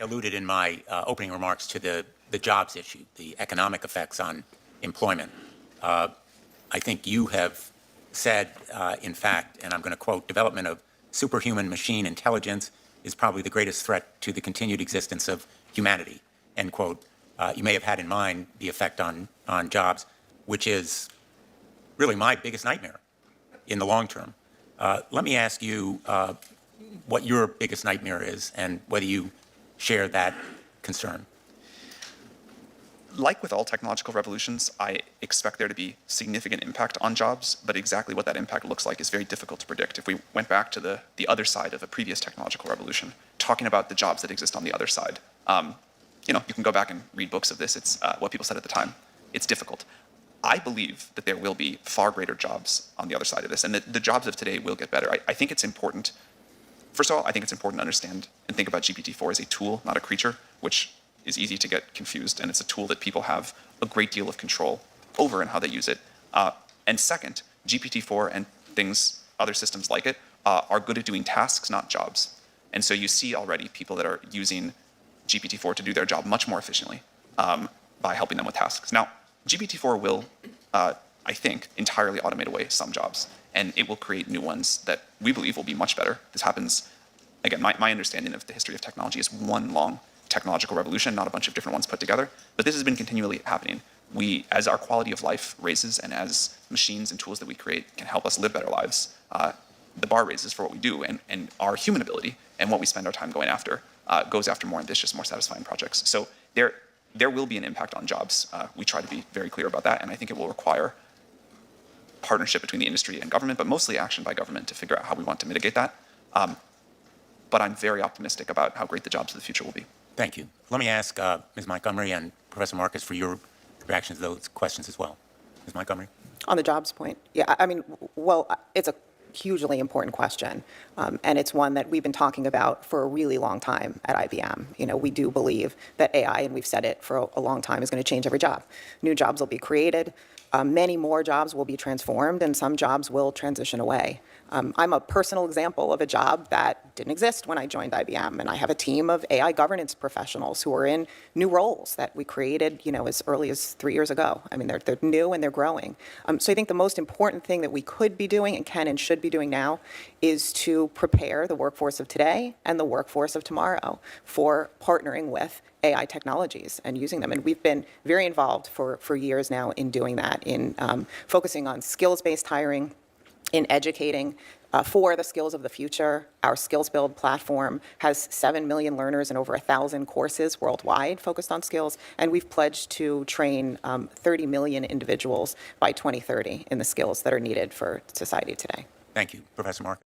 alluded in my opening remarks to the jobs issue, the economic effects on employment. I think you have said, in fact, and I'm going to quote, development of superhuman machine intelligence is probably the greatest threat to the continued existence of humanity, end quote. You may have had in mind the effect on jobs, which is really my biggest nightmare in the long term. Let me ask you what your biggest nightmare is and whether you share that concern. Like with all technological revolutions, I expect there to be significant impact on jobs, but exactly what that impact looks like is very difficult to predict. If we went back to the other side of a previous technological revolution, talking about the jobs that exist on the other side, you can go back and read books of this. It's what people said at the time. It's difficult. I believe that there will be far greater jobs on the other side of this, and that the jobs of today will get better. I think it's important. First of all, I think it's important to understand and think about GPT-4 as a tool, not a creature, which is easy to get confused, and it's a tool that people have a great deal of control over and how they use it. And second, GPT-4 and other systems like it, are good at doing tasks, not jobs. And so you see already people that are using GPT-4 to do their job much more efficiently by helping them with tasks. Now, GPT-4 will, I think, entirely automate away some jobs, and it will create new ones that we believe will be much better. This happens, again, my understanding of the history of technology is one long technological revolution, not a bunch of different ones put together, but this has been continually happening. As our quality of life raises and as machines and tools that we create can help us live better lives, the bar raises for what we do, and our human ability and what we spend our time going after goes after more ambitious, more satisfying projects. So there will be an impact on jobs. We try to be very clear about that, and I think it will require partnership between the industry and government, but mostly action by government to figure out how we want to mitigate that. But I'm very optimistic about how great the jobs of the future will be. Thank you. Let me ask Ms. Montgomery and Professor Marcus for your reactions to those questions as well. Ms. Montgomery? On the jobs point, yeah, I mean, well, it's a hugely important question, and it's one that we've been talking about for a really long time at IBM. We do believe that AI, and we've said it for a long time, is going to change every job. New jobs will be created. Many more jobs will be transformed, and some jobs will transition away. I'm a personal example of a job that didn't exist when I joined IBM, and I have a team of AI governance professionals who are in new roles that we created, as early as 3 years ago. I mean, they're new and they're growing. So I think the most important thing that we could be doing and can and should be doing now is to prepare the workforce of today and the workforce of tomorrow for partnering with AI technologies and using them. And we've been very involved for years now in doing that, in focusing on skills-based hiring, in educating for the skills of the future. Our Skills Build platform has 7 million learners and over 1,000 courses worldwide focused on skills, and we've pledged to train 30 million individuals by 2030 in the skills that are needed for society today. Thank you. Professor Marcus?